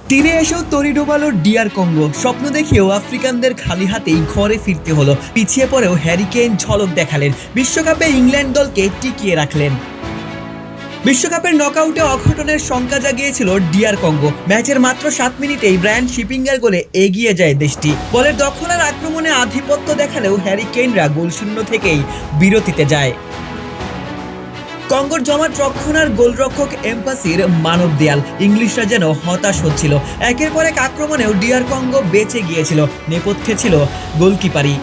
তীরে এসেও তরি ডোবালো ডিয়ার কঙ্গো। স্বপ্ন দেখেও আফ্রিকানদের খালি হাতেই ঘরে ফিরতে হলো। পিছিয়ে পড়েও হ্যারি কেইন ঝলক দেখালেন, বিশ্বকাপে ইংল্যান্ড দলকে টিকিয়ে রাখলেন। বিশ্বকাপের নকআউটে অঘটনের শঙ্কা জাগিয়েছিল ডিয়ার কঙ্গো। ম্যাচের মাত্র 7 মিনিটেই ব্রায়ান শিপিংয়ের গোলে এগিয়ে যায় দেশটি। বলের দখল আর আক্রমণে আধিপত্য দেখালেও হ্যারি কেইনরা গোলশূন্য থেকেই বিরতিতে যায়। কঙ্গোর জমাট রক্ষণ আর গোলরক্ষক এমপাসির মানব দেয়াল, ইংলিশরা যেন হতাশ হচ্ছিল। একের পর এক আক্রমণেও ডিয়ার কঙ্গো বেঁচে গিয়েছিল, নেপথ্যে ছিল গোলকিপারই।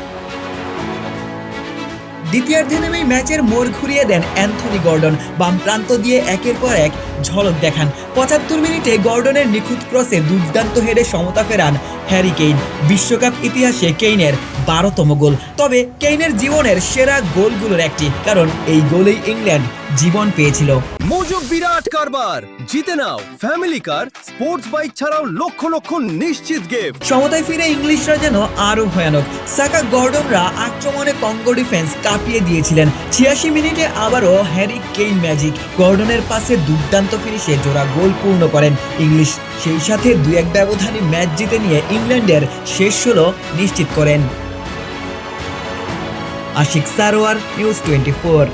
দ্বিতীয়ার্ধে নেমেই ম্যাচের মোড় ঘুরিয়ে দেন অ্যান্থনি গর্ডন। বাম প্রান্ত দিয়ে একের পর এক ঝলক দেখান। 75 মিনিটে গর্ডনের নিখুঁত ক্রসে দুর্দান্ত হেডে সমতা ফেরান হ্যারি কেইন। বিশ্বকাপ ইতিহাসে কেইনের 12তম গোল। তবে কেইনের জীবনের সেরা গোলগুলোর একটি, কারণ এই গোলেই ইংল্যান্ড জীবন পেয়েছিল। মজুক বিরাট কারবার, জিতে নাও ফ্যামিলি কার, স্পোর্টস বাইক ছাড়াও লক্ষ লক্ষ নিশ্চিত গিফট। সমতায় ফিরে ইংলিশরা যেন আরো ভয়ানক। সাকা গর্ডনরা আক্রমণে কঙ্গো ডিফেন্স কাঁপিয়ে দিয়েছিলেন। 86 মিনিটে আবারও হ্যারি কেইন ম্যাজিক। গর্ডনের পাশে দুর্দান্ত ফিনিশে জোড়া গোল পূর্ণ করেন ইংলিশ। সেই সাথে 2-1 ব্যবধানে ম্যাচ জিতে নিয়ে ইংল্যান্ডের শেষ 16 নিশ্চিত করেন। আশিক সারোয়ার, নিউজ 24।